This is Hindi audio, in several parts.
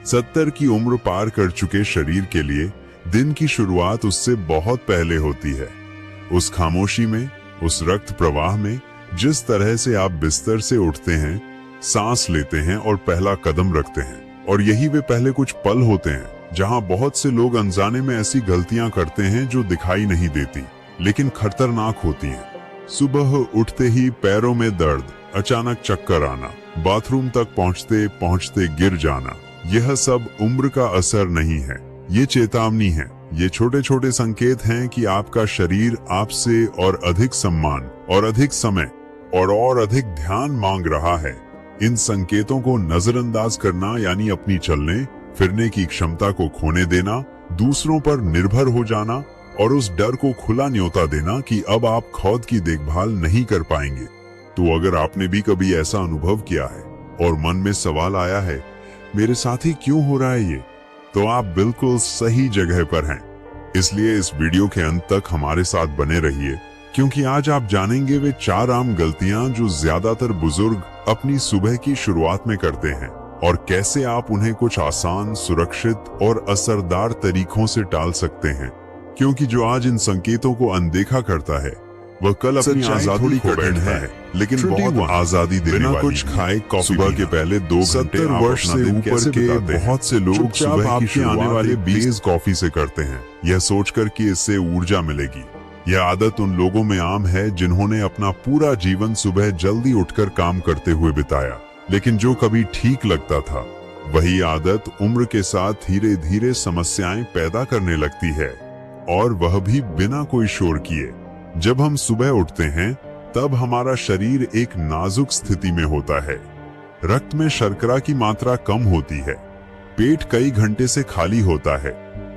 70 की उम्र पार कर चुके शरीर के लिए दिन की शुरुआत उससे बहुत पहले होती है। उस खामोशी में, उस रक्त प्रवाह में, जिस तरह से आप बिस्तर से उठते हैं, सांस लेते हैं और पहला कदम रखते हैं। और यही वे पहले कुछ पल होते हैं जहां बहुत से लोग अनजाने में ऐसी गलतियां करते हैं जो दिखाई नहीं देती लेकिन खतरनाक होती हैं। सुबह उठते ही पैरों में दर्द, अचानक चक्कर आना, बाथरूम तक पहुंचते पहुंचते गिर जाना, यह सब उम्र का असर नहीं है, ये चेतावनी है। ये छोटे छोटे संकेत हैं कि आपका शरीर आपसे और अधिक सम्मान और अधिक समय और अधिक ध्यान मांग रहा है। इन संकेतों को नजरअंदाज करना यानी अपनी चलने फिरने की क्षमता को खोने देना, दूसरों पर निर्भर हो जाना और उस डर को खुला न्योता देना कि अब आप खुद की देखभाल नहीं कर पाएंगे। तो अगर आपने भी कभी ऐसा अनुभव किया है और मन में सवाल आया है, मेरे साथ ही क्यों हो रहा है ये, तो आप बिल्कुल सही जगह पर हैं। इसलिए इस वीडियो के अंत तक हमारे साथ बने रहिए, क्योंकि आज आप जानेंगे वे 4 आम गलतियां जो ज्यादातर बुजुर्ग अपनी सुबह की शुरुआत में करते हैं और कैसे आप उन्हें कुछ आसान, सुरक्षित और असरदार तरीकों से टाल सकते हैं। क्योंकि जो आज इन संकेतों को अनदेखा करता है वह कल अपनी आजादी खो बैठता है। लेकिन बहुत आजादी देने वाली कुछ खाए कॉफी सुबह के पहले 2 घंटे 70 वर्ष से ऊपर के बहुत से लोग सुबह की आने वाले 20 कॉफी से करते हैं, यह सोचकर कि इससे ऊर्जा मिलेगी। यह आदत उन लोगों में आम है जिन्होंने अपना पूरा जीवन सुबह जल्दी उठकर काम करते हुए बिताया, लेकिन जो कभी ठीक लगता था वही आदत उम्र के साथ धीरे धीरे समस्याएं पैदा करने लगती है, और वह भी बिना कोई शोर किए। जब हम सुबह उठते हैं तब हमारा शरीर एक नाजुक स्थिति में होता है। रक्त में शर्करा की मात्रा कम होती है, पेट कई घंटे से खाली होता है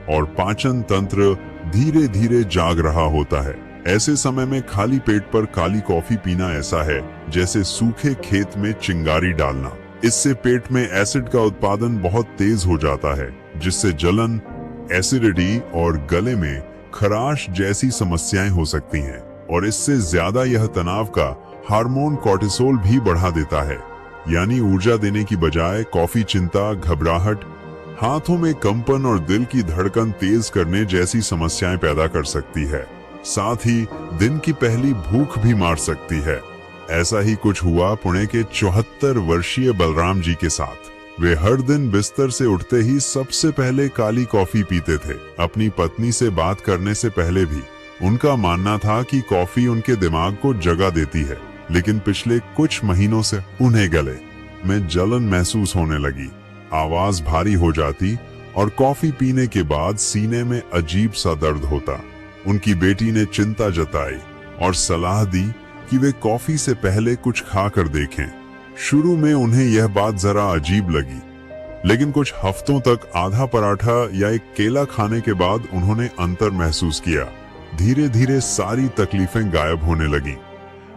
और पाचन तंत्र धीरे धीरे जाग रहा होता है। ऐसे समय में खाली पेट पर काली कॉफी पीना ऐसा है जैसे सूखे खेत में चिंगारी डालना। इससे पेट में एसिड का उत्पादन बहुत तेज हो जाता है, जिससे जलन, एसिडिटी और गले में खराश जैसी समस्याएं हो सकती हैं। और इससे ज्यादा यह तनाव का हार्मोन कोर्टिसोल भी बढ़ा देता है, यानी ऊर्जा देने की बजाय कॉफी चिंता, घबराहट, हाथों में कंपन और दिल की धड़कन तेज करने जैसी समस्याएं पैदा कर सकती है। साथ ही दिन की पहली भूख भी मार सकती है। ऐसा ही कुछ हुआ पुणे के 74 वर्षीय बलराम जी के साथ। वे हर दिन बिस्तर से उठते ही सबसे पहले काली कॉफी पीते थे, अपनी पत्नी से बात करने से पहले भी। उनका मानना था कि कॉफी उनके दिमाग को जगा देती है, लेकिन पिछले कुछ महीनों से उन्हें गले में जलन महसूस होने लगी, आवाज भारी हो जाती और कॉफी पीने के बाद सीने में अजीब सा दर्द होता। उनकी बेटी ने चिंता जताई और सलाह दी कि वे कॉफी से पहले कुछ खाकर देखें। शुरू में उन्हें यह बात जरा अजीब लगी, लेकिन कुछ हफ्तों तक आधा पराठा या एक केला खाने के बाद उन्होंने अंतर महसूस किया। धीरे धीरे सारी तकलीफें गायब होने लगी।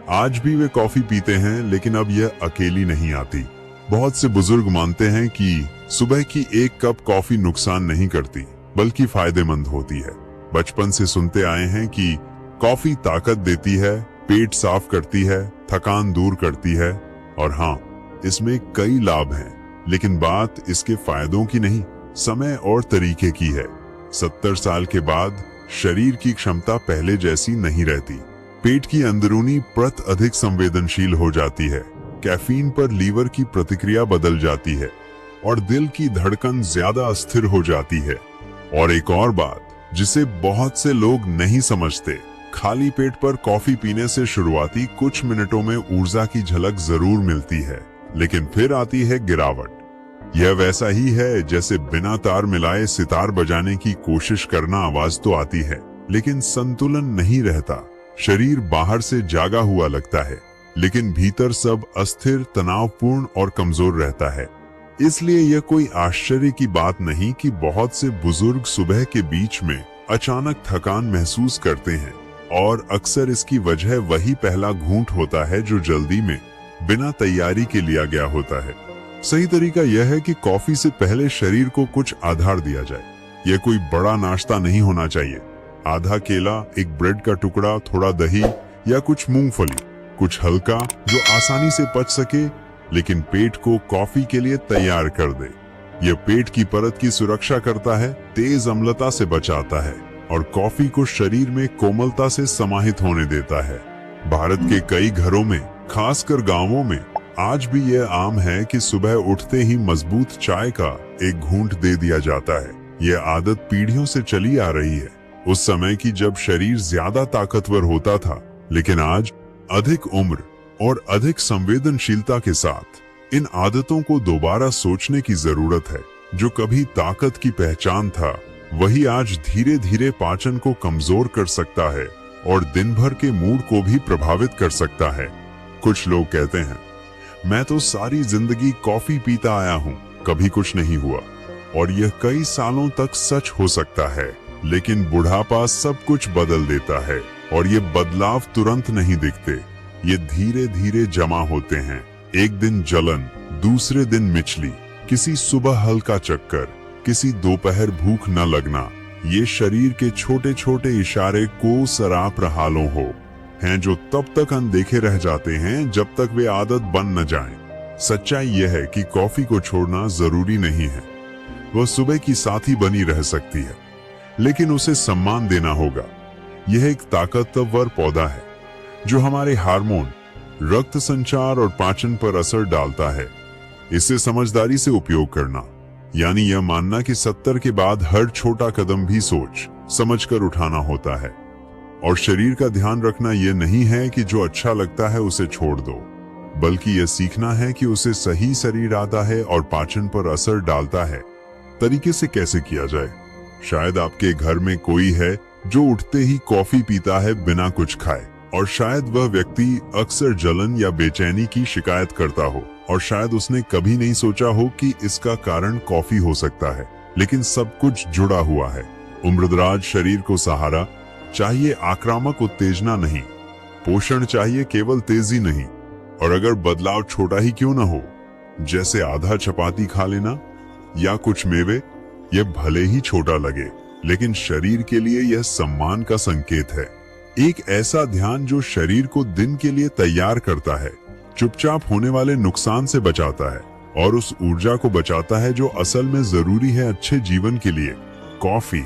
आज भी वे कॉफी पीते हैं, लेकिन अब यह अकेली नहीं आती। बहुत से बुजुर्ग मानते हैं कि सुबह की 1 कप कॉफी नुकसान नहीं करती, बल्कि फायदेमंद होती है। बचपन से सुनते आए हैं कि कॉफी ताकत देती है, पेट साफ करती है, थकान दूर करती है, और हाँ, इसमें कई लाभ हैं। लेकिन बात इसके फायदों की नहीं, समय और तरीके की है। 70 साल के बाद शरीर की क्षमता पहले जैसी नहीं रहती। पेट की अंदरूनी परत अधिक संवेदनशील हो जाती है, कैफीन पर लीवर की प्रतिक्रिया बदल जाती है और दिल की धड़कन ज्यादा अस्थिर हो जाती है। और एक और बात जिसे बहुत से लोग नहीं समझते, खाली पेट पर कॉफी पीने से शुरुआती कुछ मिनटों में ऊर्जा की झलक जरूर मिलती है, लेकिन फिर आती है गिरावट। यह वैसा ही है जैसे बिना तार मिलाए सितार बजाने की कोशिश करना। आवाज तो आती है, लेकिन संतुलन नहीं रहता। शरीर बाहर से जागा हुआ लगता है, लेकिन भीतर सब अस्थिर, तनावपूर्ण और कमजोर रहता है। इसलिए यह कोई आश्चर्य की बात नहीं कि बहुत से बुजुर्ग सुबह के बीच में अचानक थकान महसूस करते हैं, और अक्सर इसकी वजह वही पहला घूंट होता है जो जल्दी में बिना तैयारी के लिया गया होता है। सही तरीका यह है कि कॉफी से पहले शरीर को कुछ आधार दिया जाए। यह कोई बड़ा नाश्ता नहीं होना चाहिए। आधा केला, एक ब्रेड का टुकड़ा, थोड़ा दही या कुछ मूंगफली, कुछ हल्का जो आसानी से पच सके लेकिन पेट को कॉफी के लिए तैयार कर दे। यह पेट की परत की सुरक्षा करता है, तेज अम्लता से बचाता है और कॉफी को शरीर में कोमलता से समाहित होने देता है। भारत के कई घरों में, खासकर गांवों में, आज भी यह आम है कि सुबह उठते ही मजबूत चाय का एक घूंट दे दिया जाता है। यह आदत पीढ़ियों से चली आ रही है, उस समय की जब शरीर ज्यादा ताकतवर होता था। लेकिन आज अधिक उम्र और अधिक संवेदनशीलता के साथ इन आदतों को दोबारा सोचने की जरूरत है। जो कभी ताकत की पहचान था, वही आज धीरे धीरे पाचन को कमजोर कर सकता है और दिन भर के मूड को भी प्रभावित कर सकता है। कुछ लोग कहते हैं, मैं तो सारी जिंदगी कॉफी पीता आया हूँ, कभी कुछ नहीं हुआ। और यह कई सालों तक सच हो सकता है, लेकिन बुढ़ापा सब कुछ बदल देता है और ये बदलाव तुरंत नहीं दिखते। ये धीरे धीरे जमा होते हैं। एक दिन जलन, दूसरे दिन मिचली, किसी सुबह हल्का चक्कर, किसी दोपहर भूख न लगना। ये शरीर के छोटे छोटे इशारे को सराप हालों हैं जो तब तक अनदेखे रह जाते हैं जब तक वे आदत बन न जाएं। सच्चाई यह है कि कॉफी को छोड़ना जरूरी नहीं है। वह सुबह की साथी बनी रह सकती है, लेकिन उसे सम्मान देना होगा। यह एक ताकतवर पौधा है जो हमारे हार्मोन, रक्त संचार और पाचन पर असर डालता है। इसे समझदारी से उपयोग करना, यानी यह मानना कि 70 के बाद हर छोटा कदम भी सोच समझकर उठाना होता है। और शरीर का ध्यान रखना यह नहीं है कि जो अच्छा लगता है उसे छोड़ दो, बल्कि यह सीखना है कि उसे सही शरीर आता है और पाचन पर असर डालता है। तरीके से कैसे किया जाए? शायद आपके घर में कोई है जो उठते ही कॉफी पीता है बिना कुछ खाए, और शायद वह व्यक्ति अक्सर जलन या बेचैनी की शिकायत करता हो, और शायद उसने कभी नहीं सोचा हो कि इसका कारण कॉफी हो सकता है। लेकिन सब कुछ जुड़ा हुआ है। उम्रदराज शरीर को सहारा चाहिए, आक्रामक उत्तेजना नहीं। पोषण चाहिए, केवल तेजी नहीं। और अगर बदलाव छोटा ही क्यों न हो, जैसे आधा चपाती खा लेना या कुछ मेवे, यह भले ही छोटा लगे, लेकिन शरीर के लिए यह सम्मान का संकेत है। एक ऐसा ध्यान जो शरीर को दिन के लिए तैयार करता है, चुपचाप होने वाले नुकसान से बचाता है और उस ऊर्जा को बचाता है जो असल में जरूरी है अच्छे जीवन के लिए। कॉफी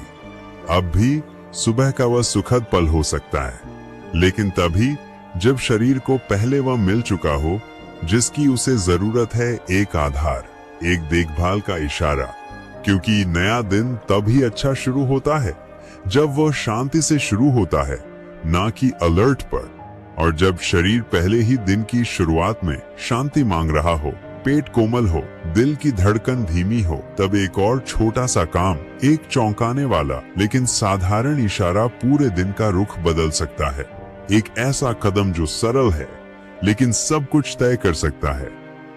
अब भी सुबह का वह सुखद पल हो सकता है, लेकिन तभी जब शरीर को पहले वह मिल चुका हो जिसकी उसे जरूरत है, एक आधार, एक देखभाल का इशारा। क्योंकि नया दिन तभी अच्छा शुरू होता है जब वह शांति से शुरू होता है, ना कि अलर्ट पर। और जब शरीर पहले ही दिन की शुरुआत में शांति मांग रहा हो, पेट कोमल हो, दिल की धड़कन धीमी हो, तब एक और छोटा सा काम, एक चौंकाने वाला लेकिन साधारण इशारा पूरे दिन का रुख बदल सकता है। एक ऐसा कदम जो सरल है लेकिन सब कुछ तय कर सकता है।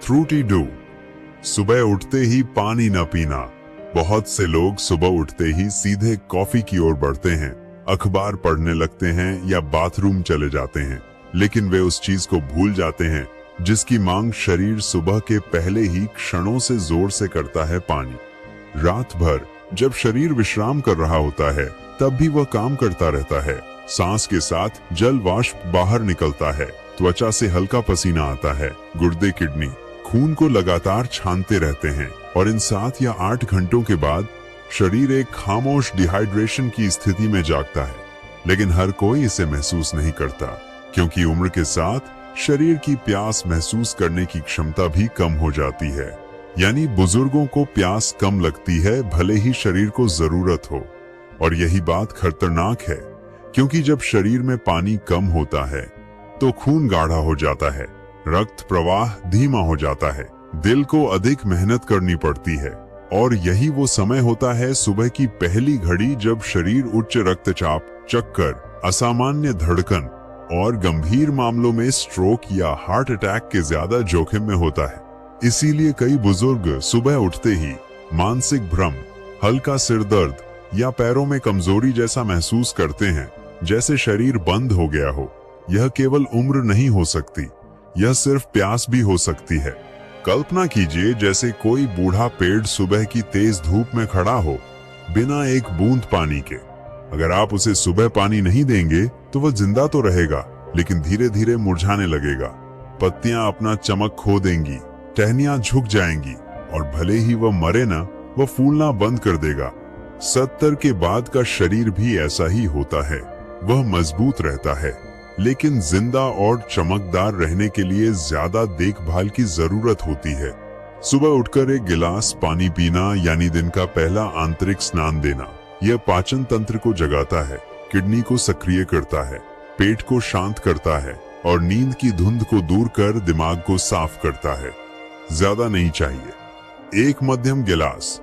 फ्रूटी डू, सुबह उठते ही पानी न पीना। बहुत से लोग सुबह उठते ही सीधे कॉफी की ओर बढ़ते हैं, अखबार पढ़ने लगते हैं या बाथरूम चले जाते हैं, लेकिन वे उस चीज को भूल जाते हैं जिसकी मांग शरीर सुबह के पहले ही क्षणों से जोर से करता है, पानी। रात भर जब शरीर विश्राम कर रहा होता है, तब भी वह काम करता रहता है। सांस के साथ जल वाष्प बाहर निकलता है, त्वचा से हल्का पसीना आता है, गुर्दे, किडनी खून को लगातार छानते रहते हैं, और इन 7 या 8 घंटों के बाद शरीर एक खामोश डिहाइड्रेशन की स्थिति में जागता है। लेकिन हर कोई इसे महसूस नहीं करता, क्योंकि उम्र के साथ शरीर की प्यास महसूस करने की क्षमता भी कम हो जाती है। यानी बुजुर्गों को प्यास कम लगती है, भले ही शरीर को जरूरत हो। और यही बात खतरनाक है, क्योंकि जब शरीर में पानी कम होता है तो खून गाढ़ा हो जाता है, रक्त प्रवाह धीमा हो जाता है, दिल को अधिक मेहनत करनी पड़ती है। और यही वो समय होता है, सुबह की पहली घड़ी, जब शरीर उच्च रक्तचाप, चक्कर, असामान्य धड़कन और गंभीर मामलों में स्ट्रोक या हार्ट अटैक के ज्यादा जोखिम में होता है। इसीलिए कई बुजुर्ग सुबह उठते ही मानसिक भ्रम, हल्का सिर दर्द या पैरों में कमजोरी जैसा महसूस करते हैं, जैसे शरीर बंद हो गया हो। यह केवल उम्र नहीं हो सकती, यह सिर्फ प्यास भी हो सकती है। कल्पना कीजिए जैसे कोई बूढ़ा पेड़ सुबह की तेज धूप में खड़ा हो, बिना एक बूंद पानी के। अगर आप उसे सुबह पानी नहीं देंगे तो वह जिंदा तो रहेगा, लेकिन धीरे धीरे मुरझाने लगेगा। पत्तियां अपना चमक खो देंगी, टहनियां झुक जाएंगी और भले ही वह मरे ना, वह फूलना बंद कर देगा। 70 के बाद का शरीर भी ऐसा ही होता है। वह मजबूत रहता है, लेकिन जिंदा और चमकदार रहने के लिए ज्यादा देखभाल की जरूरत होती है। सुबह उठकर एक गिलास पानी पीना यानी दिन का पहला आंतरिक स्नान देना, यह पाचन तंत्र को जगाता है, किडनी को सक्रिय करता है, पेट को शांत करता है और नींद की धुंध को दूर कर दिमाग को साफ करता है। ज्यादा नहीं चाहिए, एक मध्यम गिलास,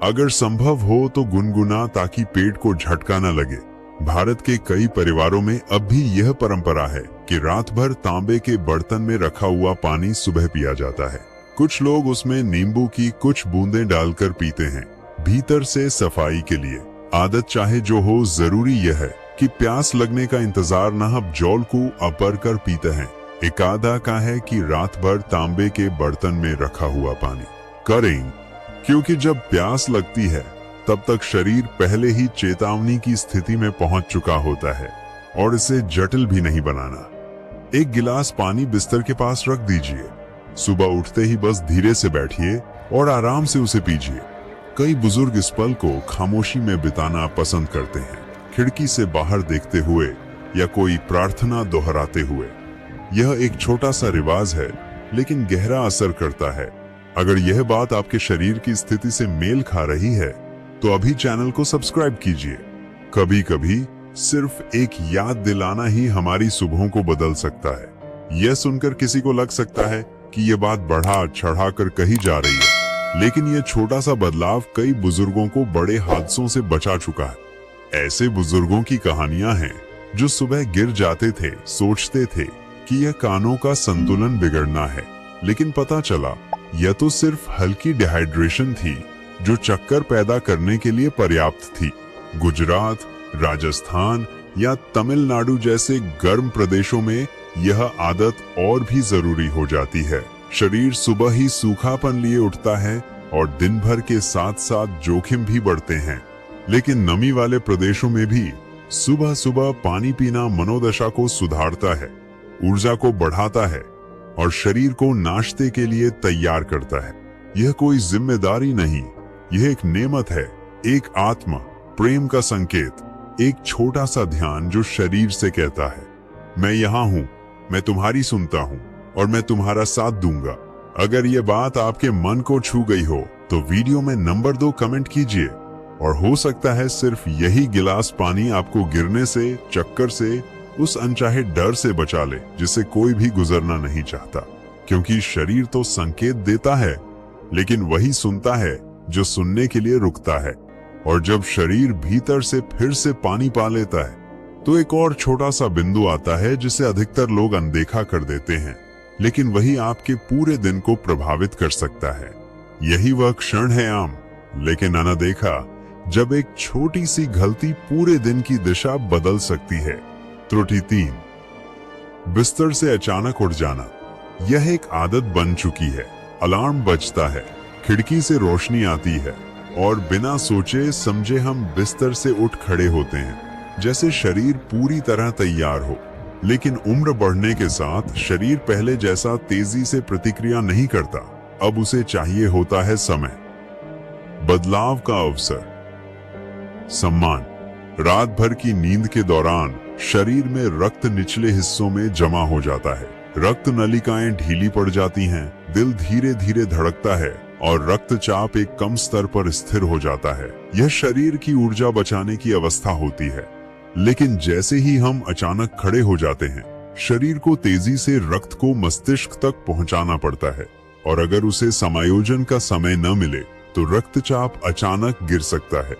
अगर संभव हो तो गुनगुना, ताकि पेट को झटका न लगे। भारत के कई परिवारों में अब भी यह परंपरा है कि रात भर तांबे के बर्तन में रखा हुआ पानी सुबह पिया जाता है। कुछ लोग उसमें नींबू की कुछ बूंदें डालकर पीते हैं, भीतर से सफाई के लिए। आदत चाहे जो हो, जरूरी यह है कि प्यास लगने का इंतजार न, हम जौल को अपर कर पीते हैं। एक आधा का है कि रात भर तांबे के बर्तन में रखा हुआ पानी करें, क्योंकि जब प्यास लगती है तब तक शरीर पहले ही चेतावनी की स्थिति में पहुंच चुका होता है और इसे जटिल भी नहीं बनाना। एक गिलास पानी बिस्तर के पास रख दीजिए। सुबह उठते ही बस धीरे से बैठिए और आराम से उसे पीजिए। कई बुजुर्ग इस पल को खामोशी में बिताना पसंद करते हैं, खिड़की से बाहर देखते हुए या कोई प्रार्थना दोहराते हुए। यह एक छोटा सा रिवाज है, लेकिन गहरा असर करता है। अगर यह बात आपके शरीर की स्थिति से मेल खा रही है तो अभी चैनल को सब्सक्राइब कीजिए। कभी कभी सिर्फ एक याद दिलाना ही हमारी सुबहों को बदल सकता है। यह सुनकर किसी को लग सकता है कि यह बात बढ़ा चढ़ा कर कही जा रही है, लेकिन यह छोटा सा बदलाव कई बुजुर्गों को बड़े हादसों से बचा चुका है। ऐसे बुजुर्गों की कहानियां हैं जो सुबह गिर जाते थे, सोचते थे कि यह कानों का संतुलन बिगड़ना है, लेकिन पता चला यह तो सिर्फ हल्की डिहाइड्रेशन थी जो चक्कर पैदा करने के लिए पर्याप्त थी। गुजरात, राजस्थान या तमिलनाडु जैसे गर्म प्रदेशों में यह आदत और भी जरूरी हो जाती है। शरीर सुबह ही सूखापन लिए उठता है और दिन भर के साथ साथ जोखिम भी बढ़ते हैं। लेकिन नमी वाले प्रदेशों में भी सुबह सुबह पानी पीना मनोदशा को सुधारता है, ऊर्जा को बढ़ाता है और शरीर को नाश्ते के लिए तैयार करता है। यह कोई जिम्मेदारी नहीं, यह एक नेमत है, एक आत्मा प्रेम का संकेत, एक छोटा सा ध्यान जो शरीर से कहता है, मैं यहाँ हूँ, मैं तुम्हारी सुनता हूँ और मैं तुम्हारा साथ दूंगा। अगर ये बात आपके मन को छू गई हो तो वीडियो में नंबर 2 कमेंट कीजिए, और हो सकता है सिर्फ यही गिलास पानी आपको गिरने से, चक्कर से, उस अनचाहे डर से बचा ले जिसे कोई भी गुजरना नहीं चाहता। क्योंकि शरीर तो संकेत देता है, लेकिन वही सुनता है जो सुनने के लिए रुकता है। और जब शरीर भीतर से फिर से पानी पा लेता है तो एक और छोटा सा बिंदु आता है जिसे अधिकतर लोग अनदेखा कर देते हैं, लेकिन वही आपके पूरे दिन को प्रभावित कर सकता है। यही वह क्षण है, आम लेकिन अनदेखा, जब एक छोटी सी गलती पूरे दिन की दिशा बदल सकती है। त्रुटि 3, बिस्तर से अचानक उठ जाना। यह एक आदत बन चुकी है। अलार्म बजता है, खिड़की से रोशनी आती है और बिना सोचे समझे हम बिस्तर से उठ खड़े होते हैं, जैसे शरीर पूरी तरह तैयार हो। लेकिन उम्र बढ़ने के साथ शरीर पहले जैसा तेजी से प्रतिक्रिया नहीं करता। अब उसे चाहिए होता है समय, बदलाव का अवसर, सम्मान। रात भर की नींद के दौरान शरीर में रक्त निचले हिस्सों में जमा हो जाता है, रक्त नलिकाएं ढीली पड़ जाती हैं, दिल धीरे धीरे धड़कता है और रक्तचाप एक कम स्तर पर स्थिर हो जाता है। यह शरीर की ऊर्जा बचाने की अवस्था होती है। लेकिन जैसे ही हम अचानक खड़े हो जाते हैं, शरीर को तेजी से रक्त को मस्तिष्क तक पहुंचाना पड़ता है, और अगर उसे समायोजन का समय न मिले तो रक्तचाप अचानक गिर सकता है।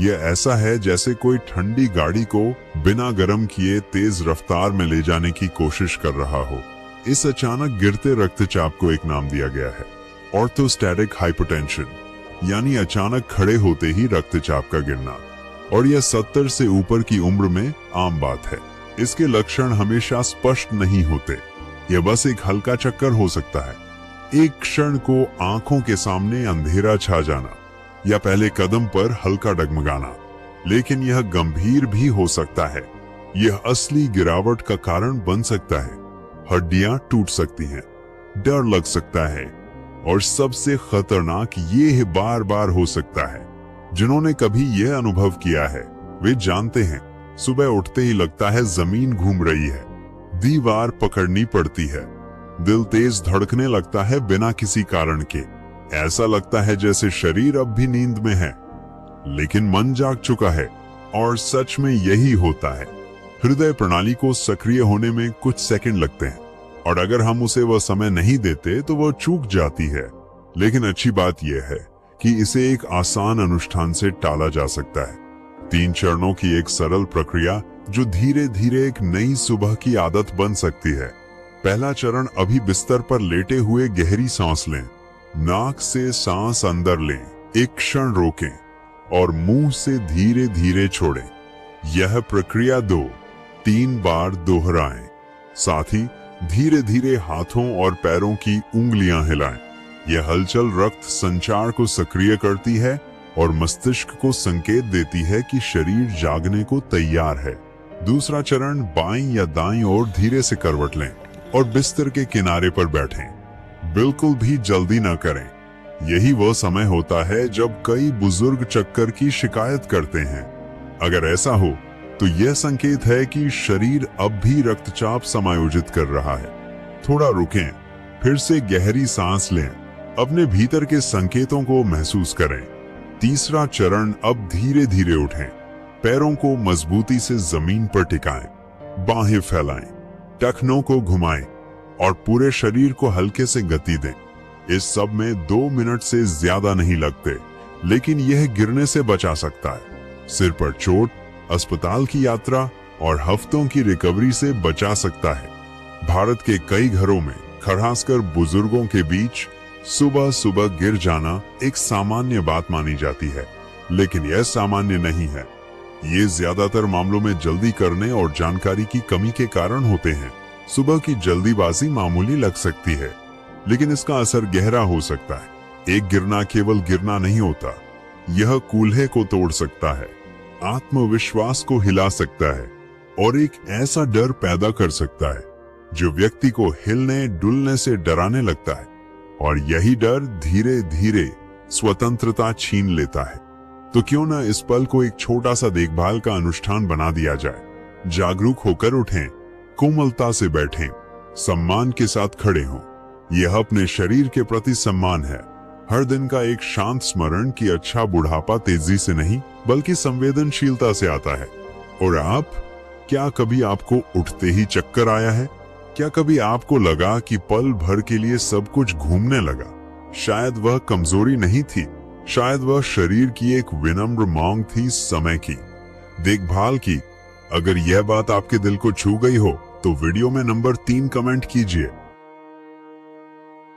यह ऐसा है जैसे कोई ठंडी गाड़ी को बिना गर्म किए तेज रफ्तार में ले जाने की कोशिश कर रहा हो। इस अचानक गिरते रक्तचाप को एक नाम दिया गया है, ऑर्थोस्टैटिक हाइपोटेंशन, यानी अचानक खड़े होते ही रक्तचाप का गिरना। और यह 70 से ऊपर की उम्र में आम बात है। इसके लक्षण हमेशा स्पष्ट नहीं होते, यह बस एक हल्का चक्कर हो सकता है, एक क्षण को आंखों के सामने अंधेरा छा जाना या पहले कदम पर हल्का डगमगाना। लेकिन यह गंभीर भी हो सकता है। यह असली गिरावट का कारण बन सकता है। हड्डियां टूट सकती हैं, डर लग सकता है और सबसे खतरनाक ये बार बार हो सकता है। जिन्होंने कभी यह अनुभव किया है वे जानते हैं, सुबह उठते ही लगता है जमीन घूम रही है, दीवार पकड़नी पड़ती है, दिल तेज धड़कने लगता है बिना किसी कारण के। ऐसा लगता है जैसे शरीर अब भी नींद में है, लेकिन मन जाग चुका है। और सच में यही होता है। हृदय प्रणाली को सक्रिय होने में कुछ सेकंड लगते हैं, और अगर हम उसे वह समय नहीं देते तो वह चूक जाती है। लेकिन अच्छी बात यह है कि इसे एक आसान अनुष्ठान से टाला जा सकता है। 3 चरणों की एक सरल प्रक्रिया जो धीरे धीरे एक नई सुबह की आदत बन सकती है। पहला चरण, अभी बिस्तर पर लेटे हुए गहरी सांस लें। नाक से सांस अंदर लें, एक क्षण रोकें और मुंह से धीरे धीरे छोड़ें। यह प्रक्रिया 2-3 बार दोहराएं। साथ ही धीरे धीरे हाथों और पैरों की उंगलियां हिलाएं। यह हलचल रक्त संचार को सक्रिय करती है और मस्तिष्क को संकेत देती है कि शरीर जागने को तैयार है। दूसरा चरण, बाईं या दाईं ओर धीरे से करवट लें और बिस्तर के किनारे पर बैठें। बिल्कुल भी जल्दी न करें। यही वह समय होता है जब कई बुजुर्ग चक्कर की शिकायत करते हैं। अगर ऐसा हो तो यह संकेत है कि शरीर अब भी रक्तचाप समायोजित कर रहा है। थोड़ा रुकें, फिर से गहरी सांस लें, अपने भीतर के संकेतों को महसूस करें। तीसरा चरण, अब धीरे धीरे उठें, पैरों को मजबूती से जमीन पर टिकाएं, बाहें फैलाएं, टखनों को घुमाएं और पूरे शरीर को हल्के से गति दें। इस सब में 2 मिनट से ज्यादा नहीं लगते, लेकिन यह गिरने से बचा सकता है, सिर पर चोट, अस्पताल की यात्रा और हफ्तों की रिकवरी से बचा सकता है। भारत के कई घरों में, खासकर बुजुर्गों के बीच, सुबह सुबह गिर जाना एक सामान्य बात मानी जाती है, लेकिन यह सामान्य नहीं है। ये ज्यादातर मामलों में जल्दी करने और जानकारी की कमी के कारण होते हैं। सुबह की जल्दीबाजी मामूली लग सकती है, लेकिन इसका असर गहरा हो सकता है। एक गिरना केवल गिरना नहीं होता, यह कूल्हे को तोड़ सकता है, आत्मविश्वास को हिला सकता है और एक ऐसा डर पैदा कर सकता है जो व्यक्ति को हिलने डुलने से डराने लगता है, और यही डर धीरे धीरे स्वतंत्रता छीन लेता है। तो क्यों न इस पल को एक छोटा सा देखभाल का अनुष्ठान बना दिया जाए। जागरूक होकर उठें, कोमलता से बैठें, सम्मान के साथ खड़े हों। यह अपने शरीर के प्रति सम्मान है। हर दिन का एक शांत स्मरण कि अच्छा बुढ़ापा तेजी से नहीं बल्कि संवेदनशीलता से आता है। और आप, क्या कभी आपको उठते ही चक्कर आया है? क्या कभी आपको लगा कि पल भर के लिए सब कुछ घूमने लगा? शायद वह कमजोरी नहीं थी, शायद वह शरीर की एक विनम्र मांग थी, समय की, देखभाल की। अगर यह बात आपके दिल को छू गई हो तो वीडियो में नंबर 3 कमेंट कीजिए।